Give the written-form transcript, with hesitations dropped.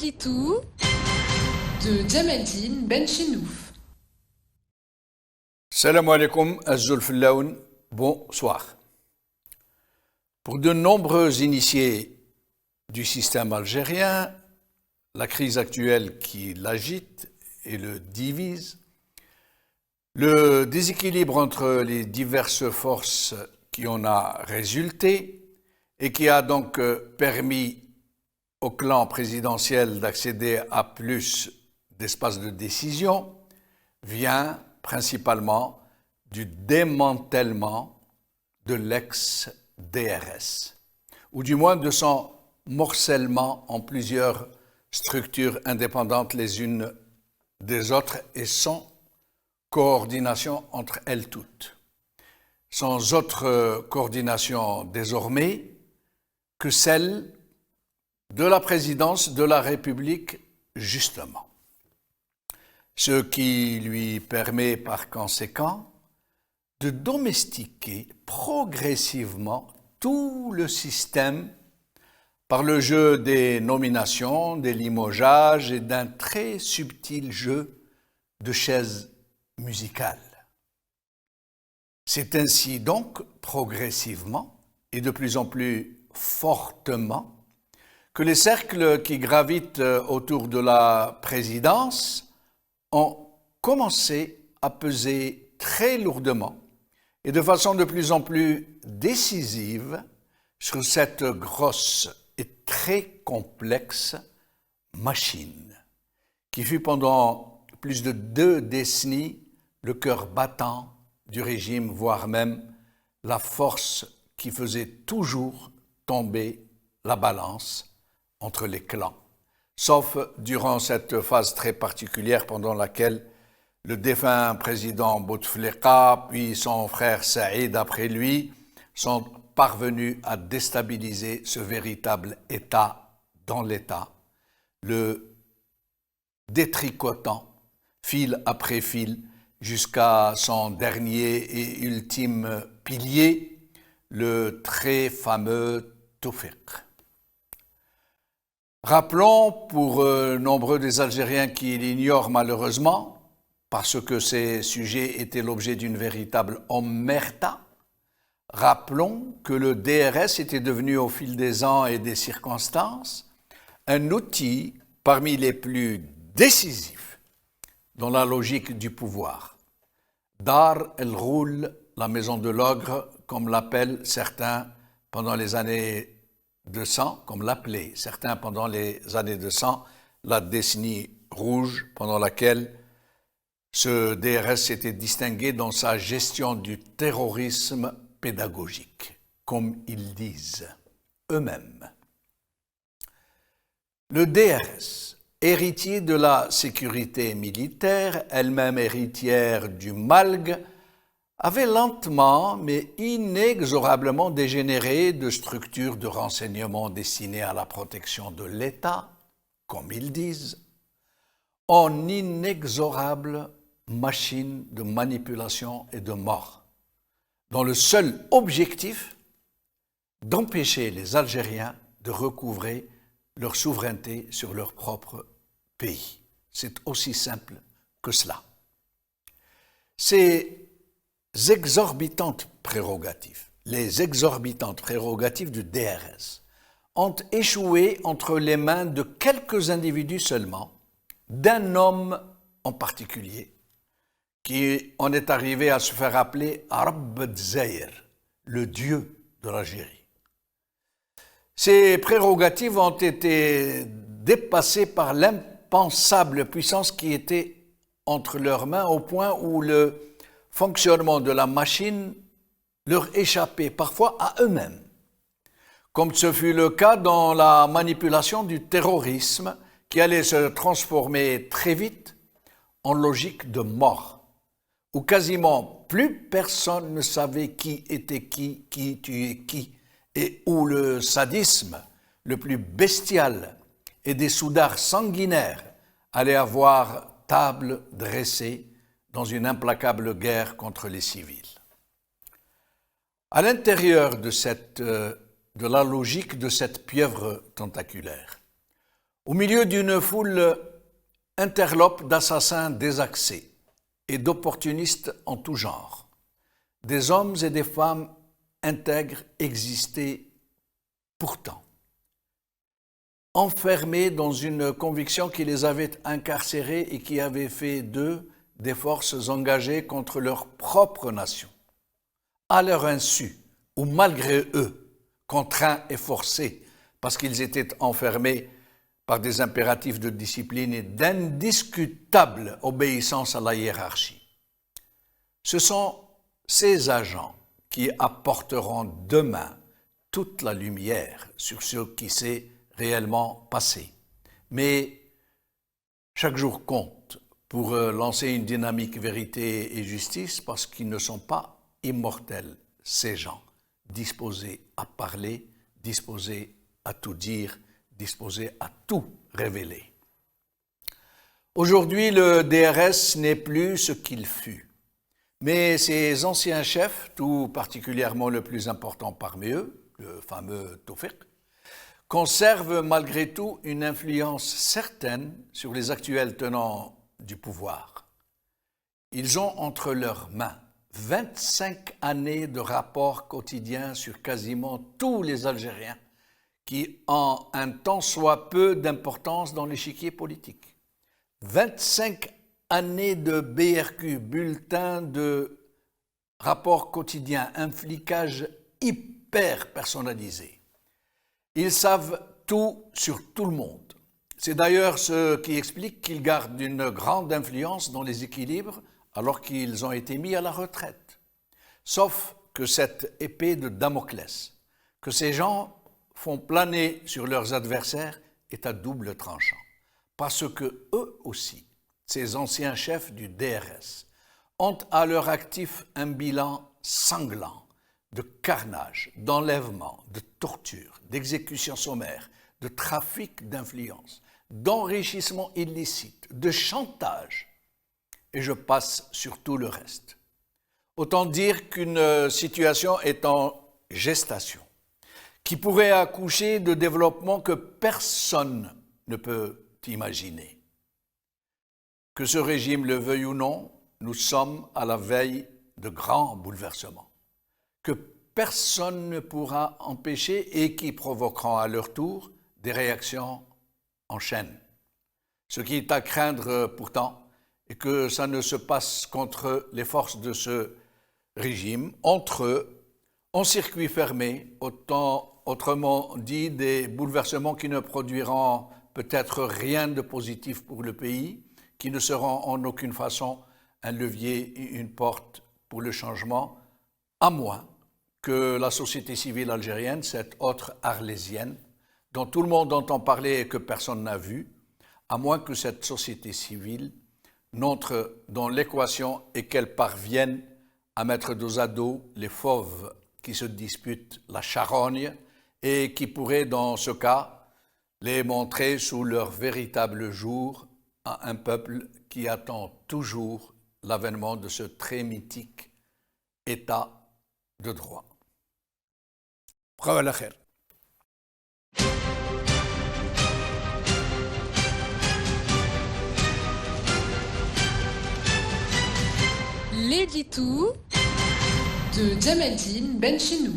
Guitou de Djamaldine Benchenouf. Salam alaikum, Azul bonsoir. Pour de nombreux initiés du système algérien, la crise actuelle qui l'agite et le divise, le déséquilibre entre les diverses forces qui en a résulté et qui a donc permis au clan présidentiel d'accéder à plus d'espace de décision, vient principalement du démantèlement de l'ex-DRS, ou du moins de son morcellement en plusieurs structures indépendantes les unes des autres et sans coordination entre elles toutes. Sans autre coordination désormais que celle de la présidence de la République, justement. Ce qui lui permet par conséquent de domestiquer progressivement tout le système par le jeu des nominations, des limogeages et d'un très subtil jeu de chaises musicales. C'est ainsi donc progressivement et de plus en plus fortement que les cercles qui gravitent autour de la présidence ont commencé à peser très lourdement et de façon de plus en plus décisive sur cette grosse et très complexe machine qui fut pendant plus de 2 décennies le cœur battant du régime, voire même la force qui faisait toujours tomber la balance entre les clans, sauf durant cette phase très particulière pendant laquelle le défunt président Bouteflika, puis son frère Saïd après lui, sont parvenus à déstabiliser ce véritable État dans l'État, le détricotant fil après fil jusqu'à son dernier et ultime pilier, le très fameux Tawfiq. Rappelons, pour nombreux des Algériens qui l'ignorent malheureusement, parce que ces sujets étaient l'objet d'une véritable omerta, rappelons que le DRS était devenu au fil des ans et des circonstances un outil parmi les plus décisifs dans la logique du pouvoir. Dar el-Ghoul, la maison de l'ogre, comme l'appellent certains pendant les années 200, comme l'appelaient certains pendant les années 200, la décennie rouge pendant laquelle ce DRS s'était distingué dans sa gestion du terrorisme pédagogique, comme ils disent eux-mêmes. Le DRS, héritier de la sécurité militaire, elle-même héritière du MALG, avait lentement mais inexorablement dégénéré de structures de renseignement destinées à la protection de l'État, comme ils disent, en inexorable machine de manipulation et de mort, dont le seul objectif d'empêcher les Algériens de recouvrer leur souveraineté sur leur propre pays. C'est aussi simple que cela. Ces exorbitantes prérogatives, les exorbitantes prérogatives du DRS, ont échoué entre les mains de quelques individus seulement, d'un homme en particulier, qui en est arrivé à se faire appeler Rabb Dzaïr, le dieu de l'Algérie. Ces prérogatives ont été dépassées par l'impensable puissance qui était entre leurs mains au point où le fonctionnement de la machine leur échappait parfois à eux-mêmes, comme ce fut le cas dans la manipulation du terrorisme qui allait se transformer très vite en logique de mort, où quasiment plus personne ne savait qui était qui tuait qui, et où le sadisme le plus bestial et des soudards sanguinaires allaient avoir table dressée dans une implacable guerre contre les civils. À l'intérieur de la logique de cette pieuvre tentaculaire, Au milieu d'une foule interlope d'assassins désaxés et d'opportunistes en tout genre, des hommes et des femmes intègres existaient pourtant, enfermés dans une conviction qui les avait incarcérés et qui avait fait d'eux des forces engagées contre leur propre nation, à leur insu ou malgré eux, contraints et forcés, parce qu'ils étaient enfermés par des impératifs de discipline et d'indiscutable obéissance à la hiérarchie. Ce sont ces agents qui apporteront demain toute la lumière sur ce qui s'est réellement passé. Mais chaque jour compte pour lancer une dynamique vérité et justice parce qu'ils ne sont pas immortels, ces gens, disposés à parler, disposés à tout dire, disposés à tout révéler. Aujourd'hui, le DRS n'est plus ce qu'il fut. Mais ses anciens chefs, tout particulièrement le plus important parmi eux, le fameux Tawfiq, conservent malgré tout une influence certaine sur les actuels tenants du pouvoir. Ils ont entre leurs mains 25 années de rapports quotidiens sur quasiment tous les Algériens qui ont un tant soit peu d'importance dans l'échiquier politique. 25 années de BRQ, bulletins de rapports quotidiens, un flicage hyper personnalisé. Ils savent tout sur tout le monde. C'est d'ailleurs ce qui explique qu'ils gardent une grande influence dans les équilibres alors qu'ils ont été mis à la retraite. Sauf que cette épée de Damoclès, que ces gens font planer sur leurs adversaires, est à double tranchant. Parce que eux aussi, ces anciens chefs du DRS, ont à leur actif un bilan sanglant de carnage, d'enlèvement, de torture, d'exécution sommaire, de trafic d'influence, d'enrichissement illicite, de chantage, et je passe sur tout le reste. Autant dire qu'une situation est en gestation, qui pourrait accoucher de développements que personne ne peut imaginer. Que ce régime le veuille ou non, nous sommes à la veille de grands bouleversements que personne ne pourra empêcher et qui provoqueront à leur tour des réactions en chaîne. Ce qui est à craindre pourtant est que ça ne se passe contre les forces de ce régime, entre eux, en circuit fermé, autrement dit des bouleversements qui ne produiront peut-être rien de positif pour le pays, qui ne seront en aucune façon un levier et une porte pour le changement, à moins que la société civile algérienne, cette autre arlésienne, dont tout le monde entend parler et que personne n'a vu, à moins que cette société civile n'entre dans l'équation et qu'elle parvienne à mettre dos à dos les fauves qui se disputent la charogne et qui pourraient, dans ce cas, les montrer sous leur véritable jour à un peuple qui attend toujours l'avènement de ce très mythique État de droit. L'édito de Djamaldine Benchenou.